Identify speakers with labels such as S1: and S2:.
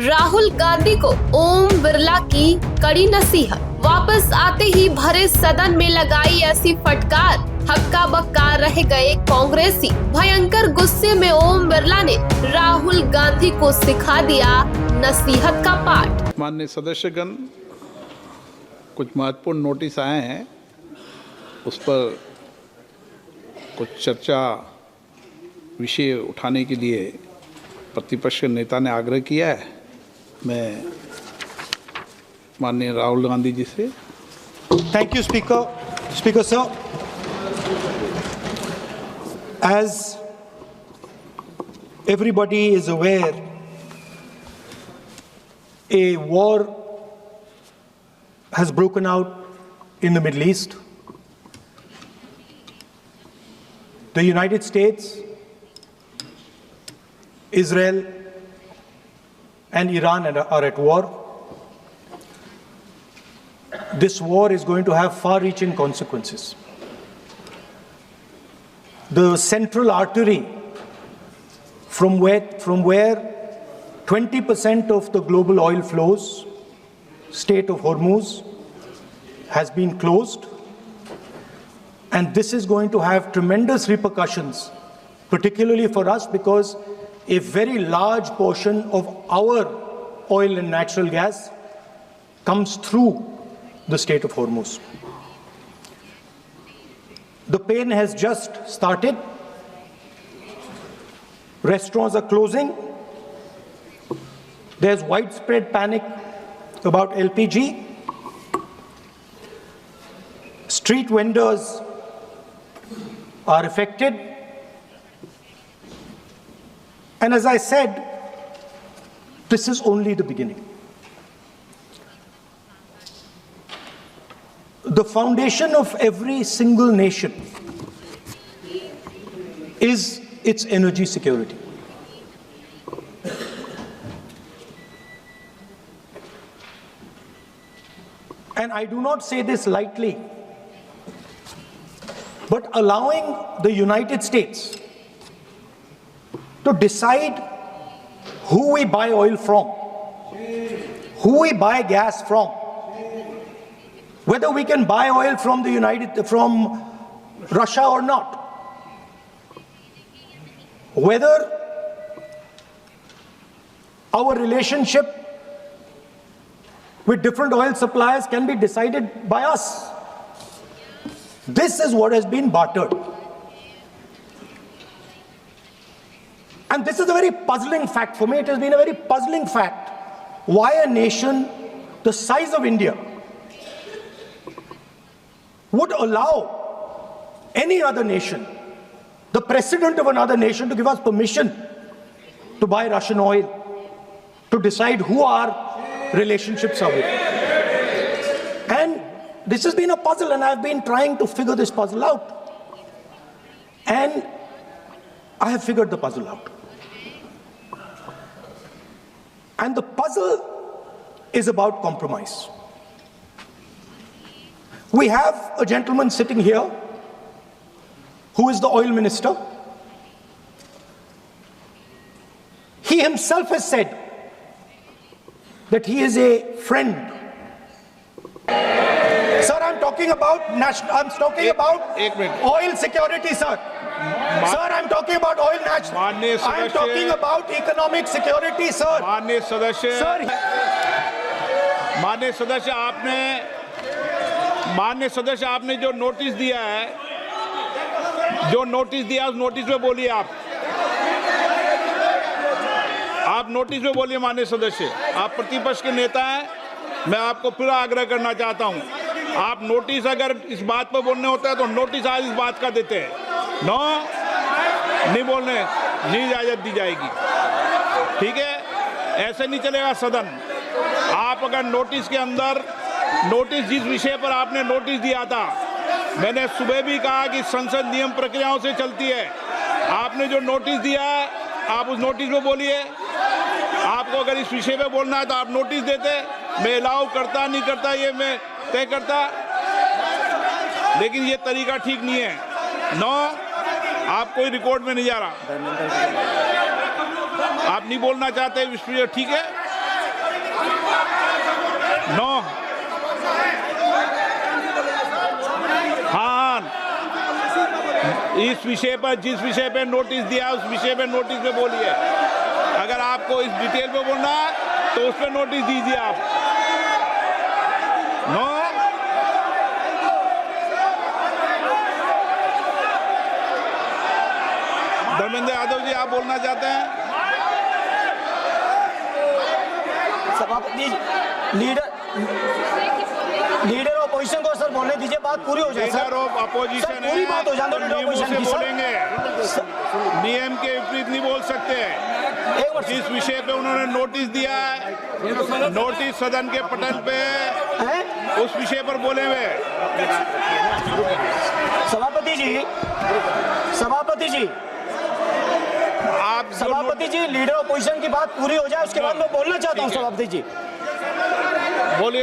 S1: राहुल गांधी को ओम बिरला की कड़ी नसीहत। वापस आते ही भरे सदन में लगाई ऐसी फटकार, हक्का बक्का रह गए कांग्रेसी। भयंकर गुस्से में ओम बिरला ने राहुल गांधी को सिखा दिया नसीहत का पाठ।
S2: माननीय सदस्यगण, कुछ महत्वपूर्ण नोटिस आए हैं, उस पर कुछ चर्चा विषय उठाने के लिए प्रतिपक्ष के नेता ने आग्रह किया है। मैं माननीय राहुल गांधी जी से
S3: Thank you, Speaker. Speaker, sir. As everybody is aware, a war has broken out in the Middle East. The United States, Israel, and Iran are at war. This war is going to have far-reaching consequences. The central artery from where 20% of the global oil flows, Strait of Hormuz, has been closed. And this is going to have tremendous repercussions, particularly for us, because a very large portion of our oil and natural gas comes through the Strait of Hormuz. The pain has just started. Restaurants are closing. There's widespread panic about LPG. Street vendors are affected. And as I said, this is only the beginning. The foundation of every single nation is its energy security. And I do not say this lightly, but allowing the United States to decide who we buy oil from, who we buy gas from, whether we can buy oil from from Russia or not, whether our relationship with different oil suppliers can be decided by us. This is what has been bartered. And this is a very puzzling fact for me. It has been a very puzzling fact why a nation the size of India would allow any other nation, the president of another nation, to give us permission to buy Russian oil, to decide who our relationships are with. And this has been a puzzle, and I've been trying to figure this puzzle out. And I have figured the puzzle out. And the puzzle is about compromise. We have a gentleman sitting here who is the oil minister. He himself has said that he is a friend. Sir, I'm talking about oil security, sir. Sir, I'm talking about oil national. I'm talking about economic security, sir.
S2: माननीय सदस्य, आपने जो notice दिया है, उस notice में बोलिए आप नोटिस में बोलिए। माननीय सदस्य, आप प्रतिपक्ष के नेता हैं, मैं आपको फिर आग्रह करना चाहता हूं, आप नोटिस अगर इस बात पर बोलने होता है तो नोटिस आज इस बात का देते हैं। नो, नहीं बोलने, नहीं इजाजत दी जाएगी। ठीक है, ऐसे नहीं चलेगा सदन। आप अगर नोटिस के अंदर, नोटिस जिस विषय पर आपने नोटिस दिया था, मैंने सुबह भी कहा कि संसद नियम प्रक्रियाओं से चलती है। आपने जो नोटिस दिया है, आप उस नोटिस में बोलिए। आपको अगर इस विषय पे बोलना है तो आप नोटिस देते, मैं अलाउ करता नहीं करता ये मैं तय करता, लेकिन ये तरीका ठीक नहीं है। नो, आप कोई रिकॉर्ड में नहीं जा रहा, आप नहीं बोलना चाहते, ठीक है। नो। हाँ, इस विषय पर, जिस विषय पे नोटिस दिया उस विषय पे नोटिस पे बोलिए। अगर आपको इस डिटेल पे बोलना है तो उस पे नोटिस दीजिए आप। नो। धर्मेंद्र यादव जी, आप बोलना चाहते हैं?
S4: सभापति लीडर ऑपोजिशन को सर बोलने दीजिए, बात पूरी हो जाए।
S2: लीडर ऑफ अपोजिशन है,
S4: पूरी बात हो जाए तो लीडर
S2: नियमों से
S4: ऑपोजिशन की
S2: बोलेंगे, नियम के विपरीत नहीं बोल सकते हैं।
S4: एक बार
S2: जिस विषय पे उन्होंने नोटिस दिया है, नोटिस सदन के पटल पे
S4: हैं?
S2: उस विषय पर बोले हुए।
S4: सभापति जी लीडर ऑपोजिशन की बात पूरी हो जाए उसके बाद मैं बोलना चाहता हूँ। सभापति जी
S2: बोलिए।